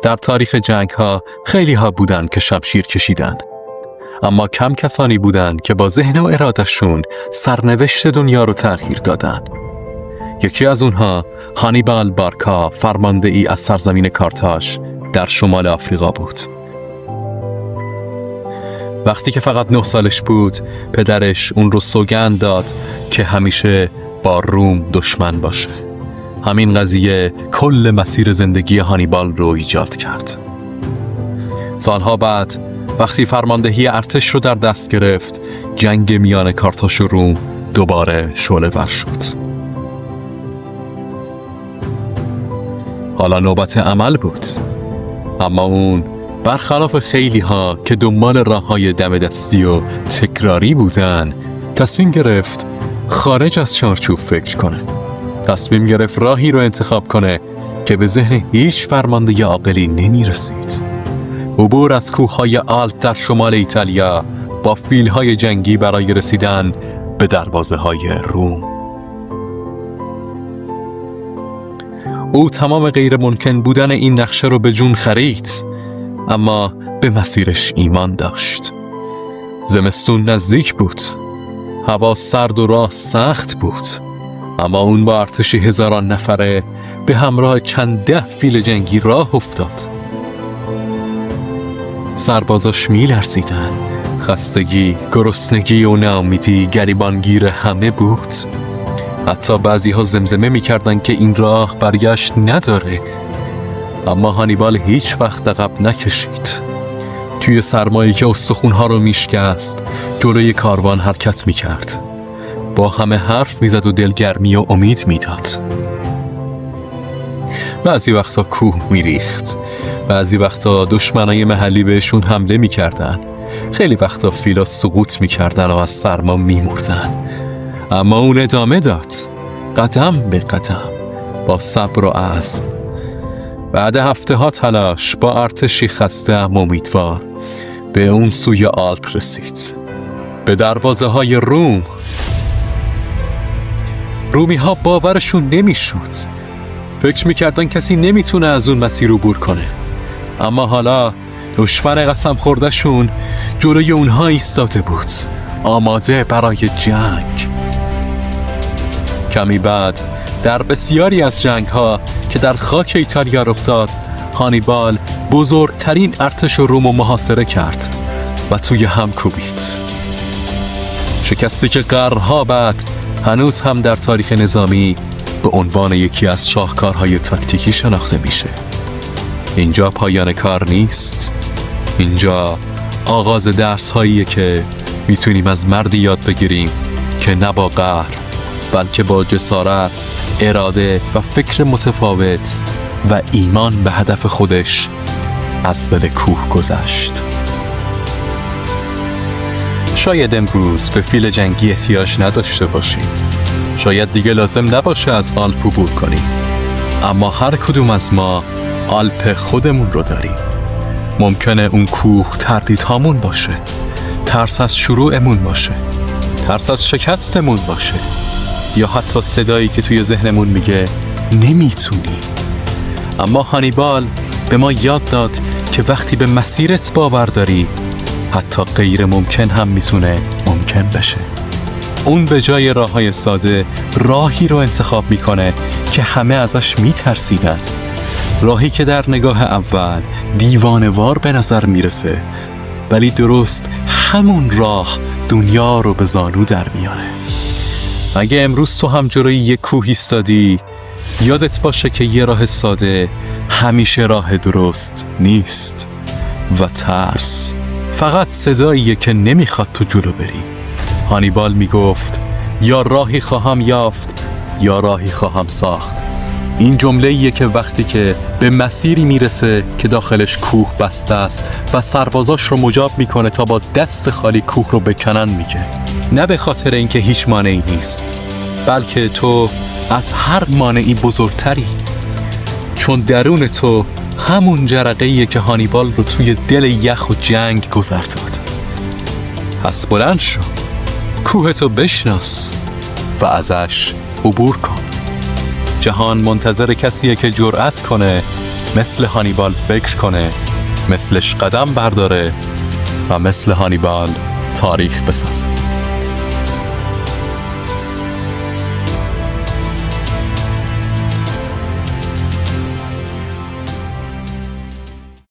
در تاریخ جنگ ها خیلی ها بودن که شمشیر کشیدن، اما کم کسانی بودن که با ذهن و ارادهشون سرنوشت دنیا رو تغییر دادن. یکی از اونها هانیبال بارکا، فرمانده‌ای از سرزمین کارتاژ در شمال آفریقا بود. وقتی که فقط 9 سالش بود، پدرش اون رو سوگند داد که همیشه با روم دشمن باشه. همین قضیه کل مسیر زندگی هانیبال رو ایجاد کرد. سالها بعد وقتی فرماندهی ارتش رو در دست گرفت، جنگ میان کارتاژ و روم دوباره شعله‌ور شد. حالا نوبت عمل بود، اما اون برخلاف خیلی ها که دنبال راه‌های دم دستی و تکراری بودن، تصمیم گرفت خارج از چارچوب فکر کنه. تصمیم گرفت راهی رو انتخاب کنه که به ذهن هیچ فرمانده عاقلی نمی رسید. عبور از کوههای آلپ در شمال ایتالیا با فیلهای جنگی برای رسیدن به دروازه‌های روم. او تمام غیر ممکن بودن این نقشه رو به جون خرید، اما به مسیرش ایمان داشت. زمستون نزدیک بود، هوا سرد و راه سخت بود، اما اون با ارتشی هزاران نفره به همراه چند 10 فیل جنگی راه افتاد. سربازاش می‌لرزیدن، خستگی، گرسنگی و ناامیدی گریبانگیر همه بود. حتی بعضی ها زمزمه می‌کردن که این راه برگشت نداره، اما هانیبال هیچ وقت عقب نکشید. توی سرمایی که استخونها رو میشکست، جلوی کاروان حرکت میکرد. با همه حرف میزد و دلگرمی و امید میداد. بعضی وقتا کوه میریخت، بعضی وقتا دشمنای محلی بهشون حمله میکردن، خیلی وقتا فیلا سقوط میکردن و از سرما میمردن. اما اون ادامه داد، قدم به قدم، با صبر و عزم. بعد هفته‌ها تلاش با ارتشی خسته اما امیدوار به اون سوی آلپ رسید، به دروازه‌های روم. رومی‌ها باورشون نمی‌شد. فکر می‌کردن کسی نمی‌تونه از اون مسیر عبور کنه. اما حالا دشمن قسم خورده‌شون جلوی اونها ایستاده بود، آماده برای جنگ. کمی بعد در بسیاری از جنگ‌ها که در خاک ایتالیا رخ داد، هانیبال بزرگترین ارتش روم رو محاصره کرد و توی هم کوبید. شکستی که قرن‌ها بعد هنوز هم در تاریخ نظامی به عنوان یکی از شاهکارهای تاکتیکی شناخته میشه. اینجا پایان کار نیست، اینجا آغاز درس‌هاییه که میتونیم از مردی یاد بگیریم که نه با قهر، بلکه با جسارت، اراده و فکر متفاوت و ایمان به هدف خودش از دل کوه گذشت. شاید امروز به فیل جنگی احتیاج نداشته باشیم، شاید دیگه لازم نباشه از آلپ عبور کنیم، اما هر کدوم از ما آلپ خودمون رو داریم. ممکنه اون کوه تردیدهامون باشه، ترس از شروعمون باشه، ترس از شکستمون باشه، یا حتی صدایی که توی ذهنمون میگه نمیتونی. اما هانیبال به ما یاد داد که وقتی به مسیرت باور داری، حتی غیر ممکن هم میتونه ممکن بشه. اون به جای راههای ساده راهی رو انتخاب میکنه که همه ازش میترسیدن، راهی که در نگاه اول دیوانه‌وار به نظر میرسه، ولی درست همون راه دنیا رو به زانو در میاره. اگه امروز تو هم جلوی یک کوه ایستادی، یادت باشه که یه راه ساده همیشه راه درست نیست و ترس فقط صداییه که نمیخواد تو جلو بری. هانیبال میگفت یا راهی خواهم یافت یا راهی خواهم ساخت. این جمله‌ایه که وقتی که به مسیری میرسه که داخلش کوه بسته است و سربازاش رو مجاب میکنه تا با دست خالی کوه رو بکنن میگه. نه به خاطر اینکه هیچ مانعی نیست، بلکه تو از هر مانعی بزرگتری، چون درون تو همون جرقه‌ایه که هانیبال رو توی دل یخ و جنگ گذر داد. پس بلند شو، کوهتو بشناس و ازش عبور کن. جهان منتظر کسیه که جرأت کنه مثل هانیبال فکر کنه، مثلش قدم برداره و مثل هانیبال تاریخ بسازه.